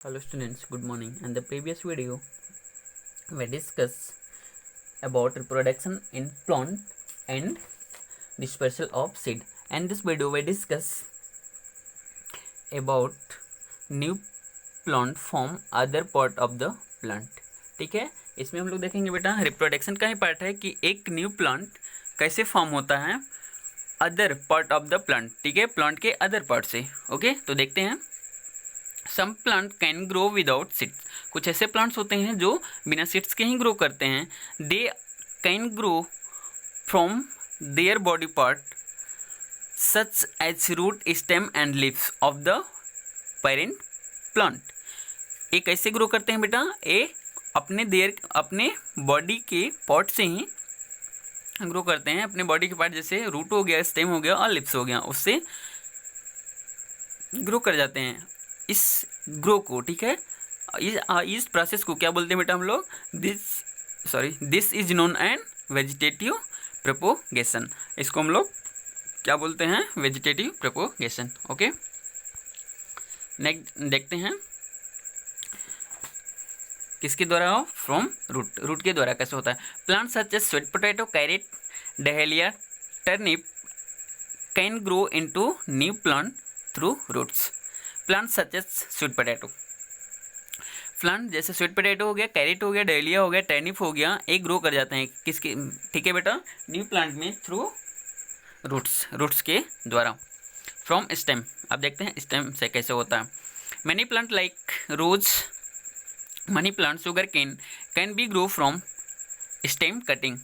Hello students, good morning. In the previous video, we discussed about reproduction in plant and dispersal of seed. And this video we discuss about new plant from other part of the plant. ठीक है, इसमें हम लोग देखेंगे बेटा reproduction का ही part है कि एक न्यू प्लांट कैसे फॉर्म होता है other part of the plant. ठीक है, प्लांट के अदर पार्ट से. ओके, तो देखते हैं. Some plant can grow without seeds. कुछ ऐसे प्लांट्स होते हैं जो बिना सीड्स के ही ग्रो करते हैं. They can grow from their body part such as root, stem and leaves of the parent plant. ये कैसे ग्रो करते हैं बेटा? ये अपने बॉडी के पार्ट से ही ग्रो करते हैं. अपने बॉडी के पार्ट जैसे रूट हो गया, स्टेम हो गया और लिप्स हो गया, उससे ग्रो कर जाते हैं इस ग्रो को. ठीक है, इस प्रोसेस को क्या बोलते हैं बेटा हम लोग? This is known and vegetative propagation. इसको हम लोग क्या बोलते हैं? Vegetative propagation. ओके, नेक्स्ट देखते हैं किसके द्वारा हो? From root. रूट के द्वारा कैसे होता है? Plant such as sweet potato, carrot, dahlia, turnip can grow into new plant through roots. Plant such as sweet potato, plant जैसे स्वीट पोटैटो हो गया, कैरेट हो गया, डहेलिया हो गया, टर्निप हो गया, एक ग्रो कर जाते हैं किसके? ठीक है बेटा, न्यू प्लांट में थ्रू रूट्स के द्वारा. From stem. अब देखते हैं स्टेम से कैसे होता है. Many plant like rose, money plant, sugar cane be grow from stem cutting.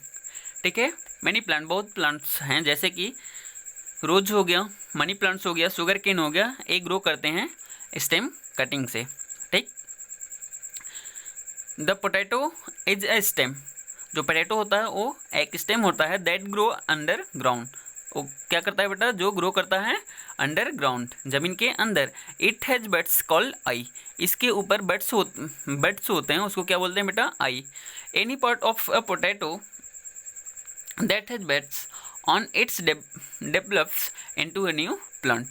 ठीक है, मैनी प्लांट बहुत प्लांट्स हैं जैसे कि रोज हो गया, मनी प्लांट्स हो गया, शुगर केन हो गया, एक ग्रो करते हैं स्टेम कटिंग से. ठीक. The potato is a stem. जो पोटैटो होता है वो एक स्टेम होता है. That grow under ground. वो क्या करता है बेटा? जो ग्रो करता है अंडर ग्राउंड, जमीन के अंदर. It has buds called I. इसके ऊपर बड्स होते हैं, उसको क्या बोलते हैं बेटा? Eye. Any part of a potato that has buds on its develops into a new plant.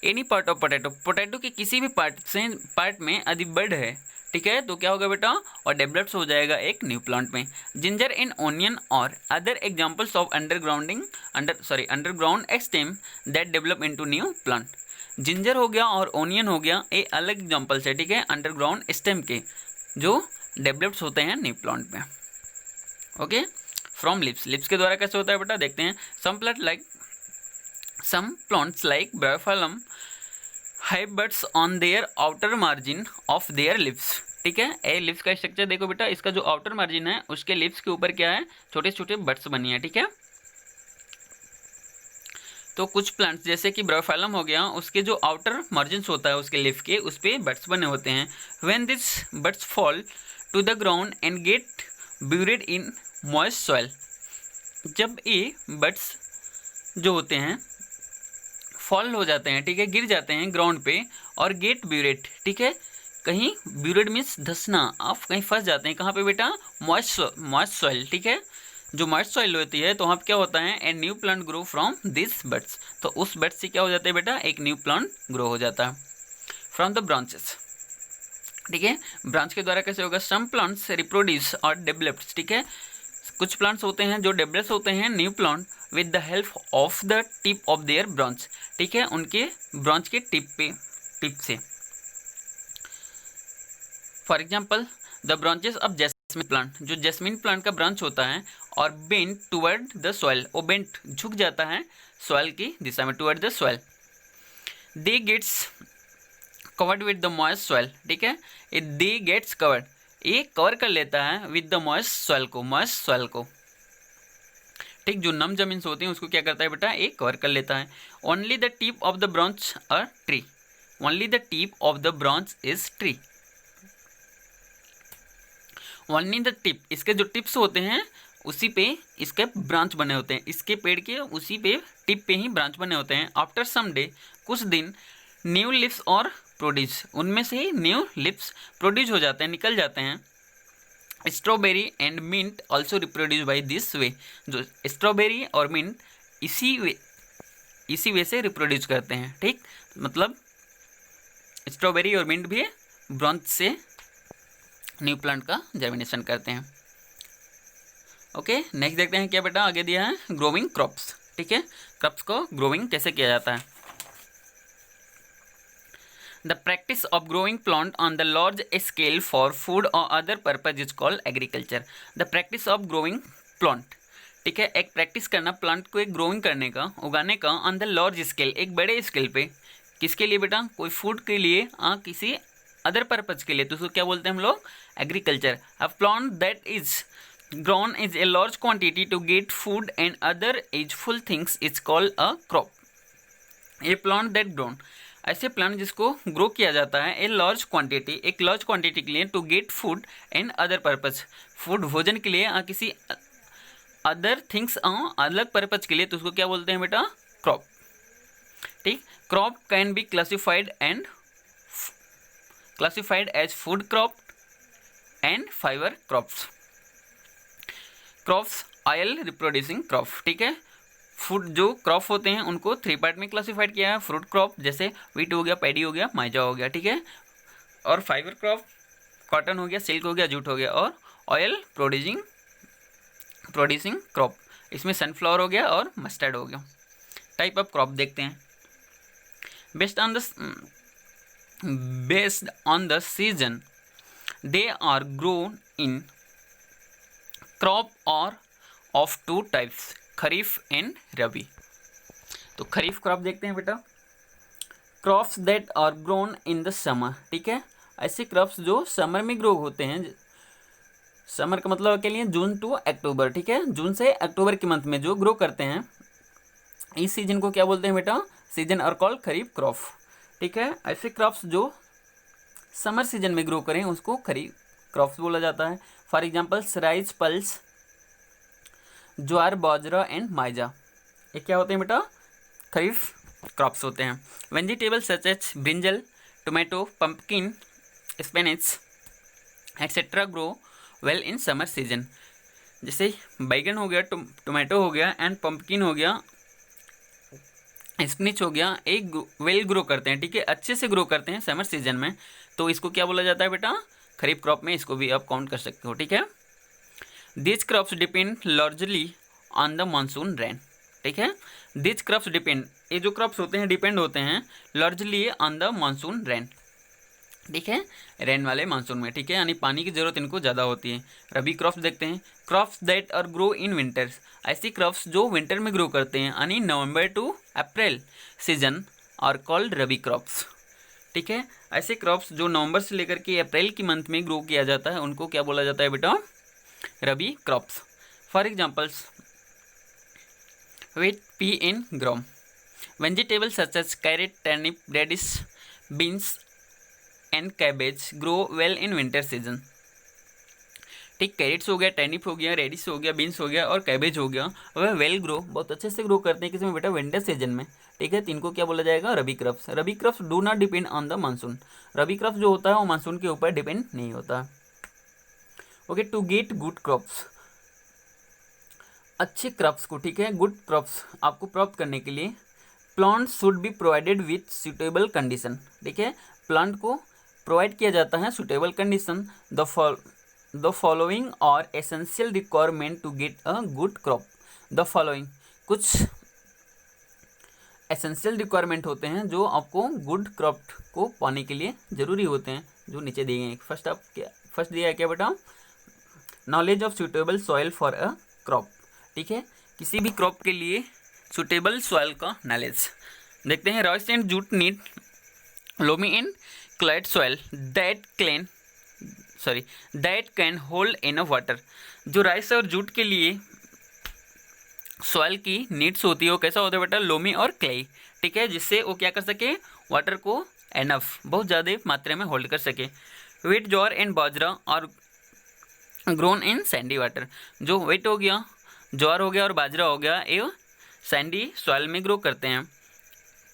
Any part of potato. Potato के किसी भी पार्ट में यदि बड है, ठीक है, तो क्या होगा बेटा? और डेवलप्स हो जाएगा एक न्यू प्लांट में. जिंजर इन ओनियन और other examples of underground stem that develop into new plant. Ginger हो गया और ओनियन हो गया, ये अलग एग्जांपल्स है. ठीक है, अंडरग्राउंड स्टेम के जो डेवलप्स होते हैं न्यू प्लांट में. Okay, from leaves. लिप्स के द्वारा कैसे होता है बेटा? देखते हैं. Some plants like bryophyllum have buds on their outer margin of their leaves. ठीक है, ए लिप्स का स्ट्रक्चर देखो बेटा. इसका जो आउटर मार्जिन है उसके लिप्स के ऊपर क्या है? छोटे छोटे बड्स बनी है. ठीक है, तो कुछ प्लांट्स जैसे कि ब्रायोफाइलम हो गया, उसके जो आउटर मार्जिन होता है उसके लिप्स के, उस पर बड्स बने होते हैं. When this buds fall to the ground and get buried in moist soil. जब ये बड्स जो होते हैं फॉल हो जाते हैं, ठीक है, गिर जाते हैं ग्राउंड पे, और गेट ब्यूरेट. ठीक है, कहीं ब्यूरेट मीन्स धंसना, आप कहीं फंस जाते हैं. कहाँ पे बेटा? Moist soil. ठीक है, जो मॉइस्ट सॉइल होती है तो वहाँ पे क्या होता है? A new plant grow from this buds. तो उस बड्स से क्या हो जाता है बेटा? एक न्यू प्लांट ग्रो हो जाता है. From the branches. ठीक है, ब्रांच के द्वारा कैसे होगा? सम प्लांट्स रिप्रोड्यूस और डेवलप्ड. ठीक है, कुछ प्लांट्स होते हैं जो डेवलप होते हैं new plant with the help of the tip of their branch. ठीक है, उनके ब्रांच के टिप से. For example the branches of jasmine plant. जो जैस्मिन प्लांट का ब्रांच होता है और बेंट टुवर्ड द सॉइल, वो बेंट झुक जाता है सॉइल की दिशा में, toward the soil. They gets covered with the moist soil. ठीक है, दे गेट्स कवर्ड, ये कवर कर लेता है विद द मॉइस्ट सॉइल को. ठीक, जो नम जमीन होती है उसको क्या करता है बेटा? ये कवर कर लेता है. Only the tip of the branch a tree. Only the tip of the branch is tree. Only the tip, इसके जो टिप्स होते हैं उसी पे इसके ब्रांच बने होते हैं. इसके पेड़ के उसी पे टिप पे ही ब्रांच बने होते हैं. आफ्टर सम डे, कुछ दिन, न्यू लिप्स और प्रोड्यूस, उनमें से ही न्यू लिप्स प्रोड्यूस हो जाते हैं, निकल जाते हैं. Strawberry and mint also reproduce by this way. जो स्ट्रॉबेरी और मिंट इसी वे से रिप्रोड्यूस करते हैं. ठीक, मतलब स्ट्रॉबेरी और मिंट भी ब्रॉन्च से न्यू प्लांट का जर्मिनेशन करते हैं। ओके, नेक्स्ट देखते हैं क्या बेटा आगे दिया है, ग्रोइंग क्रॉप्स। ठीक है, क्रॉप्स को ग्रोइंग कैसे किया जाता है। The practice of growing plant on the large scale for food और other purpose is called agriculture. The practice of growing plant, ठीक है, एक प्रैक्टिस करना प्लांट को एक ग्रोइंग करने का, उगाने का, ऑन द लार्ज स्केल, एक बड़े स्केल पे। किसके लिए बेटा, कोई फूड के लिए, किसी अदर पर्पज के लिए, तो उसको क्या बोलते हैं हम लोग, agriculture. A plant that is grown is a large quantity to get food and other useful things is called a crop. A plant that grown, ऐसे प्लांट जिसको ग्रो किया जाता है, ए लार्ज क्वांटिटी, एक लार्ज क्वांटिटी के लिए, to get food and other purpose, food भोजन के लिए, किसी अदर थिंग्स अलग पर्पज के लिए, तो उसको क्या बोलते हैं बेटा, क्रॉप। ठीक, crop can be classified as food crop and fibre crops. Crops, oil reproducing crop. ठीक है, फूड जो क्रॉप होते हैं उनको 3 पार्ट में क्लासिफाइड किया है, फ्रूट क्रॉप जैसे व्हीट हो गया, पैडी हो गया, माइजा हो गया। ठीक है, और फाइबर क्रॉप, कॉटन हो गया, सिल्क हो गया, जूट हो गया, और ऑयल प्रोड्यूसिंग क्रॉप, इसमें सनफ्लावर हो गया और मस्टर्ड हो गया। टाइप ऑफ क्रॉप देखते हैं। Based on the season they are grown in crop are of 2 types, kharif and rabi. तो खरीफ क्रॉप देखते हैं बेटा, crops that are grown in the summer. ठीक है, ऐसे क्रॉप्स जो समर में ग्रो होते हैं, समर का मतलब के लिए जून टू अक्टूबर। ठीक है, जून से अक्टूबर के मंथ में जो ग्रो करते हैं, इस सीजन को क्या बोलते हैं बेटा, सीजन और कॉल खरीफ क्रॉप। ठीक है, ऐसे क्रॉप्स जो समर सीजन में ग्रो करें उसको खरीफ क्रॉप्स बोला जाता है। For example rice, pulse, jowar, bajra and maize, ये क्या होते हैं बेटा, खरीफ क्रॉप्स होते हैं। Vegetable such as brinjal, tomato, pumpkin, spinach etcetera grow well in summer season. जैसे बैगन हो गया, टोमेटो हो गया एंड पंपकिन हो गया, स्पिनच हो गया, एक वेल ग्रो करते हैं। ठीक है, अच्छे से ग्रो करते हैं समर सीजन में, तो इसको क्या बोला जाता है बेटा, खरीफ क्रॉप में इसको भी आप काउंट कर सकते हो। ठीक है, this crops depend largely on the monsoon rain. ठीक है, दिस क्रॉप्स डिपेंड, ये जो क्रॉप्स होते हैं डिपेंड होते हैं largely on the monsoon rain. ठीक है, रेन वाले मानसून में। ठीक है, यानी पानी की जरूरत इनको ज़्यादा होती है। रबी क्रॉप्स देखते हैं, crops that are grow in winters, ऐसी क्रॉप्स जो विंटर में ग्रो करते हैं, यानी November to April season are called rabi crops. ठीक है, ऐसे क्रॉप्स जो नवंबर से लेकर के अप्रैल की मंथ में ग्रो किया जाता है उनको क्या बोला जाता है बेटा, rabi crops. For examples wheat, pea and gram. Vegetables such as carrot, turnip, radish, beans and cabbage grow well in winter season. ठीक, कैरेट्स हो गया, टर्निप हो गया, रेडिश हो गया, बीन्स हो गया और कैबेज हो गया, वह वेल ग्रो, बहुत अच्छे से ग्रो करते हैं किसी में बेटा, विंटर सीजन में। ठीक है, तो इनको क्या बोला जाएगा, rabi crops. Rabi crops do not depend on the monsoon, rabi crops जो होता है वो मानसून के ऊपर डिपेंड नहीं होता। Okay, to get good crops, अच्छे क्रॉप्स को, ठीक है, गुड क्रॉप्स आपको प्राप्त करने के लिए plant should be provided with suitable condition. ठीक है, प्लांट को प्रोवाइड किया जाता है suitable condition. The following are essential requirement to get a good crop. The following, कुछ एसेंशियल रिक्वायरमेंट होते हैं जो आपको गुड क्रॉप को पाने के लिए जरूरी होते हैं, जो नीचे दिए गए हैं। फर्स्ट दिया है क्या बेटा, knowledge of suitable soil for a crop. ठीक है, किसी भी क्रॉप के लिए सुटेबल सॉइल का नॉलेज देखते हैं। Rice and jute need loamy and Clyde soil that can hold enough water. जो राइस और जूट के लिए सॉइल की नीड्स होती है वो कैसा होता है बेटा, लोमी और क्ले। ठीक है, जिससे वो क्या कर सके, वाटर को एनफ, बहुत ज़्यादा मात्रा में होल्ड कर सके। व्हीट, ज्वार एंड बाजरा और ग्रोन इन सैंडी वाटर। जो व्हीट हो गया, ज्वार हो गया और बाजरा हो गया, ये सैंडी सॉइल में ग्रो करते हैं।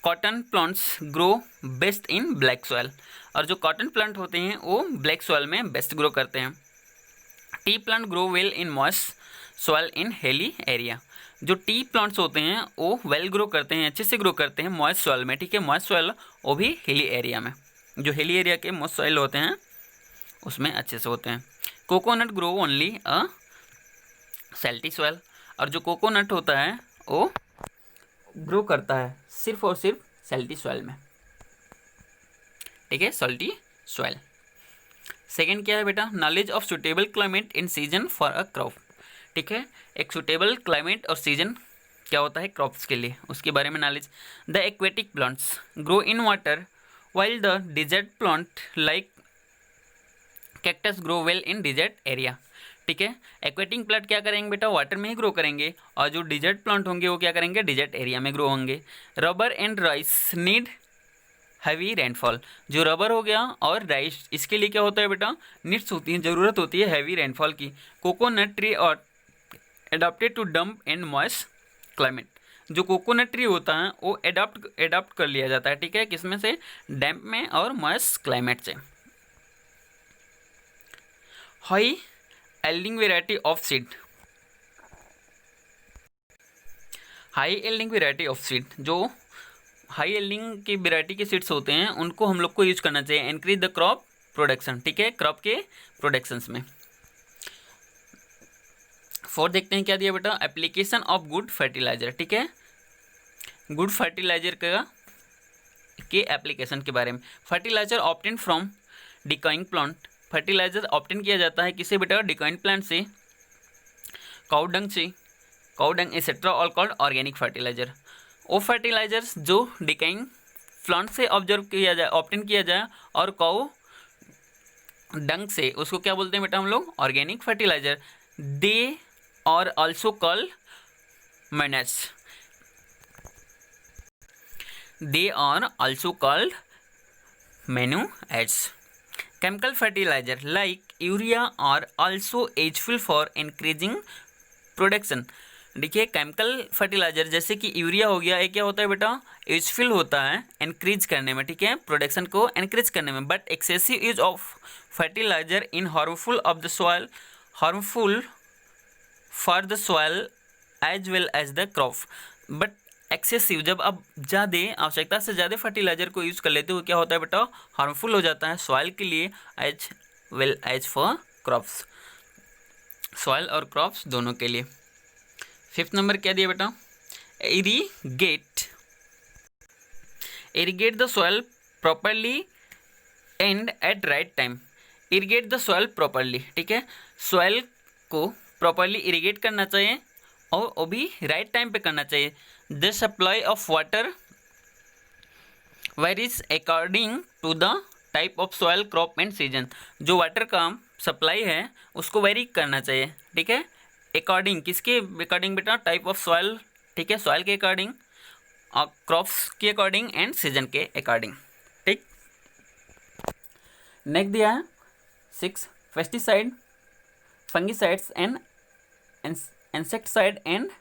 Cotton plants grow best in black soil, और जो कॉटन प्लांट होते हैं वो ब्लैक सॉइल में बेस्ट ग्रो करते हैं। T plant grow well in moist soil in hilly area. जो टी प्लांट्स होते हैं वो वेल ग्रो करते हैं, अच्छे से ग्रो करते हैं मॉइस्ट सॉइल में। ठीक है, मॉइस्ट सॉइल वो भी हिली एरिया में। जो हिली एरिया के मोस्ट सॉइल होते हैं उसमें अच्छे से होते हैं। Coconut grow only a salty soil, और जो कोकोनट होता है वो ग्रो करता है सिर्फ और सिर्फ सैल्टी सॉइल में, ठीक है, सॉल्टी सॉइल। सेकेंड क्या है बेटा, knowledge of suitable climate in season for a crop, ठीक है, एक सुटेबल क्लाइमेट और सीजन क्या होता है क्रॉप्स के लिए, उसके बारे में knowledge. The aquatic plants grow in water while the desert plant like cactus grow well in desert area, ठीक है, एक्वेटिक प्लांट क्या करेंगे बेटा, वाटर में ही ग्रो करेंगे, और जो डिजर्ट प्लांट होंगे वो क्या करेंगे, डिजर्ट एरिया में ग्रो होंगे। Rubber and rice need heavy rainfall, जो रबर हो गया और राइस इसके लिए क्या होता है बेटा, नीड्स होती है, ज़रूरत होती है हैवी रेनफॉल की। Coconut tree are adapted to damp and moist climate, जो कोकोनट ट्री होता है वो एडाप्ट कर लिया जाता है, ठीक है, किसमें से, डैम्प में और मॉइस्ट क्लाइमेट से। High एल्डिंग variety of seed, high एल्डिंग variety of seed, जो हाई एल्डिंग की वेराइटी के सीड्स होते हैं उनको हम लोग को यूज करना चाहिए, इंक्रीज द क्रॉप प्रोडक्शन, ठीक है, क्रॉप के प्रोडक्शंस में। फोर्थ देखते हैं क्या दिया बेटा, एप्लीकेशन ऑफ गुड फर्टिलाइजर, ठीक है, गुड फर्टिलाइजर के एप्लीकेशन के बारे में। Fertiliser obtain from decaying plant, fertiliser obtain किया जाता है किससे बेटा, डिकॉइंग प्लांट से, काउ डंग से, cow dung etcetera all called organic fertiliser. वो फर्टिलाइजर्स जो डिकॉइंग प्लांट से ऑब्जर्व किया जाए, ऑब्टेन किया जाए, और काउ डंग से, उसको क्या बोलते हैं बेटा हम लोग, organic fertiliser. They are also called manures, they are also called manures. Chemical fertilizer like urea are also useful for increasing production, देखिए केमिकल फर्टिलाइजर जैसे कि यूरिया हो गया, ये क्या होता है बेटा, यूजफुल होता है इंक्रीज करने में, ठीक है, प्रोडक्शन को इंक्रीज करने में। But excessive use of fertiliser is harmful of the soil, harmful for the soil as well as the crop. But excessive, जब आप ज़्यादा आवश्यकता से ज़्यादा फर्टिलाइजर को यूज़ कर लेते हो क्या होता है बेटा, हार्मफुल हो जाता है सॉइल के लिए as well as for crops, soil और क्रॉप्स दोनों के लिए। फिफ्थ नंबर क्या दिया बेटा, irrigate the soil properly and at right time, irrigate the soil properly, ठीक है, सॉइल को प्रॉपरली इरीगेट करना चाहिए और वो भी राइट टाइम पे करना चाहिए। The supply of water varies according to the type of soil crop and season, जो वाटर का सप्लाई है उसको वेरी करना चाहिए, ठीक है, अकॉर्डिंग, किसके अकॉर्डिंग बेटा, टाइप ऑफ सॉइल, ठीक है, सॉइल के अकॉर्डिंग, और क्रॉप्स के अकॉर्डिंग एंड सीजन के अकॉर्डिंग, ठीक। नेक्स्ट दिया है 6, pesticide, fungicides and insecticide and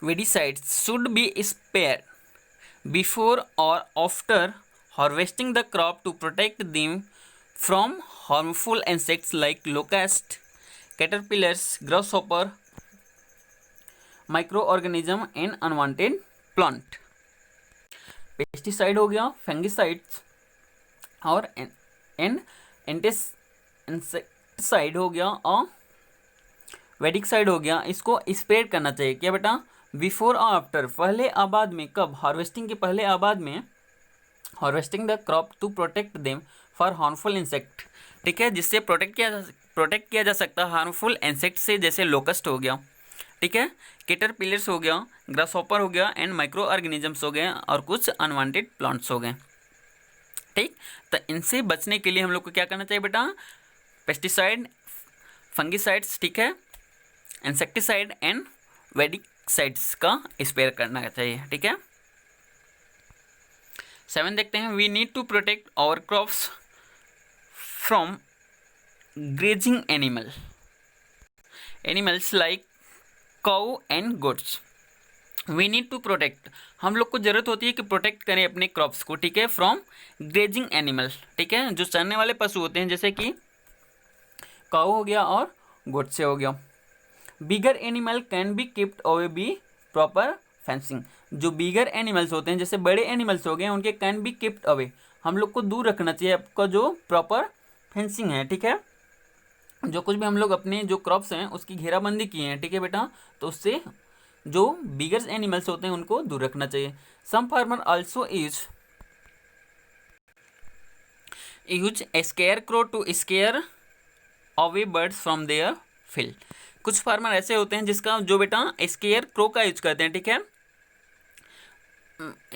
weedicides should be spared before or after harvesting the crop to protect them from harmful insects like locust, caterpillars, grasshopper, microorganism and unwanted plant। Pesticide हो गया, fungicides और insecticide हो गया और वेडिकसाइड हो गया, इसको spread करना चाहिए क्या बेटा, बिफोर और आफ्टर, पहले आबाद में, कब, हार्वेस्टिंग के पहले आबाद में, harvesting the crop to protect them for harmful insect, ठीक है, जिससे प्रोटेक्ट किया जा सकता है हार्मफुल इंसेक्ट से, जैसे लोकस्ट हो गया, ठीक है, कैटरपिलर्स हो गया, ग्रासहॉपर हो गया एंड माइक्रो ऑर्गेनिजम्स हो गए और कुछ अनवांटेड प्लांट्स हो गए, ठीक। तो इनसे बचने के लिए हम लोग को क्या करना चाहिए बेटा, पेस्टिसाइड, फंगिसाइड्स, ठीक है, इंसेक्टिसाइड एंड वेडिकसाइड्स का स्प्रे करना चाहिए, ठीक है। 7 देखते हैं, we need to protect our crops from grazing animals like cow and goats. We need to protect, हम लोग को जरूरत होती है कि प्रोटेक्ट करें अपने क्रॉप्स को, ठीक है, फ्रॉम ग्रेजिंग एनिमल, ठीक है, जो चरने वाले पशु होते हैं, जैसे कि काऊ हो गया और गोट से हो गया। Bigger animal can be kept away by proper fencing, जो बिगर एनिमल्स होते हैं, जैसे बड़े एनिमल्स हो गए, उनके कैन बी कीप्ड अवे, हम लोग को दूर रखना चाहिए, आपका जो प्रॉपर फेंसिंग है, ठीक है, जो कुछ भी हम लोग अपने जो क्रॉप्स हैं उसकी घेराबंदी किए हैं, ठीक है बेटा, तो उससे जो बिगर एनिमल्स होते हैं उनको दूर रखना चाहिए। Some farmer also use scarecrow to scare away birds from their field. कुछ फार्मर ऐसे होते हैं जिसका जो बेटा स्केयर क्रो का यूज करते हैं, ठीक है,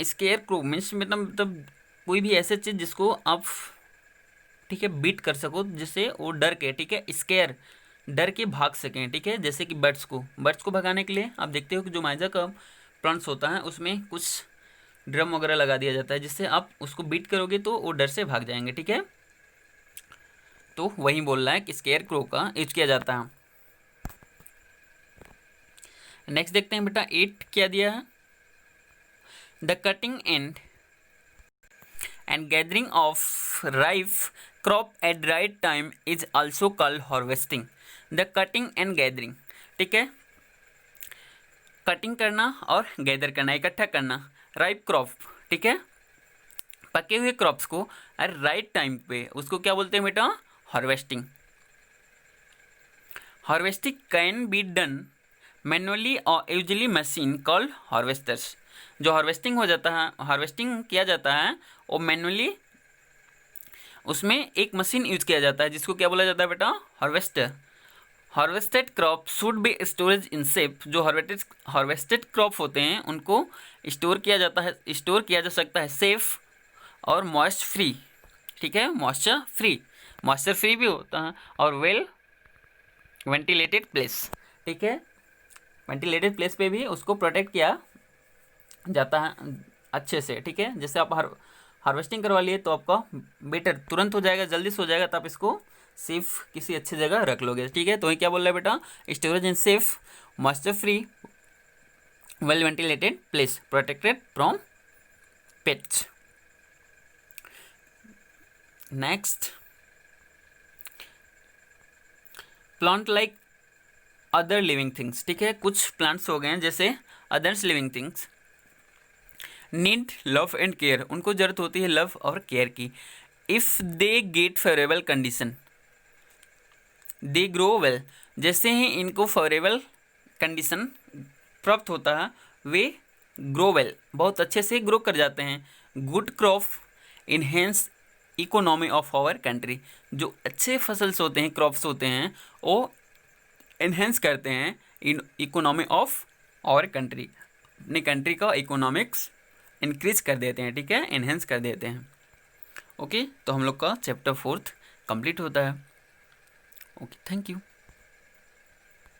स्केयर क्रो मीन्स मतलब कोई भी ऐसे चीज जिसको आप, ठीक है, बीट कर सको, जिससे वो डर के, ठीक है, स्केयर डर के भाग सकें, ठीक है, जैसे कि बर्ड्स को भगाने के लिए आप देखते हो कि जो माइजा का प्लांट्स होता है उसमें कुछ ड्रम वगैरह लगा दिया जाता है, जिससे आप उसको बीट करोगे तो वो डर से भाग जाएंगे, ठीक है, तो वही बोल रहा है कि स्केयर क्रो का यूज किया जाता है। नेक्स्ट देखते हैं बेटा 8 क्या दिया है, the cutting and gathering of ripe crop at right time is also called harvesting. The cutting and gathering, ठीक है, कटिंग करना और गैदर करना, इकट्ठा करना, राइप क्रॉप, ठीक है, पके हुए क्रॉप्स को राइट टाइम पे, उसको क्या बोलते हैं बेटा, harvesting. Harvesting can be done manually और यूजली मशीन कॉल्ड हार्वेस्टर्स। जो हार्वेस्टिंग हो जाता है, हार्वेस्टिंग किया जाता है वो मैनुअली, उसमें एक मशीन यूज किया जाता है जिसको क्या बोला जाता है बेटा, harvester. Harvested crop should be storage in safe. जो हार्वेस्टेड क्रॉप होते हैं उनको स्टोर किया जा सकता है सेफ और मॉइस्ट फ्री, ठीक है, मॉइस्चर फ्री भी होता है, और वेल वेंटिलेटेड प्लेस, ठीक है, वेंटिलेटेड प्लेस पे भी उसको प्रोटेक्ट किया जाता है अच्छे से, ठीक है, जैसे आप हार्वेस्टिंग करवा लिए तो आपका बेटर तुरंत हो जाएगा, जल्दी से हो जाएगा, तो आप इसको सेफ किसी अच्छी जगह रख लोगे, ठीक है, तो ये क्या बोल रहा है बेटा, storage in safe moisture free well ventilated place protected from pets. Next, plant like other living things, ठीक है, कुछ प्लांट्स हो गए हैं जैसे others living things need love and care, उनको जरूरत होती है लव और केयर की। If they get favourable condition they grow well, जैसे ही इनको फेवरेबल कंडीशन प्राप्त होता है वे ग्रो वेल, बहुत अच्छे से ग्रो कर जाते हैं। Good crop enhance economy of our country, जो अच्छे फसल्स होते हैं, क्रॉप्स होते हैं, वो इन्हेंस करते हैं in economy of our country, अपनी कंट्री का इकोनॉमिक्स इंक्रीज कर देते हैं, ठीक है, इन्हेंस कर देते हैं। ओके, तो हम लोग का चैप्टर 4 कंप्लीट होता है। Okay, thank you.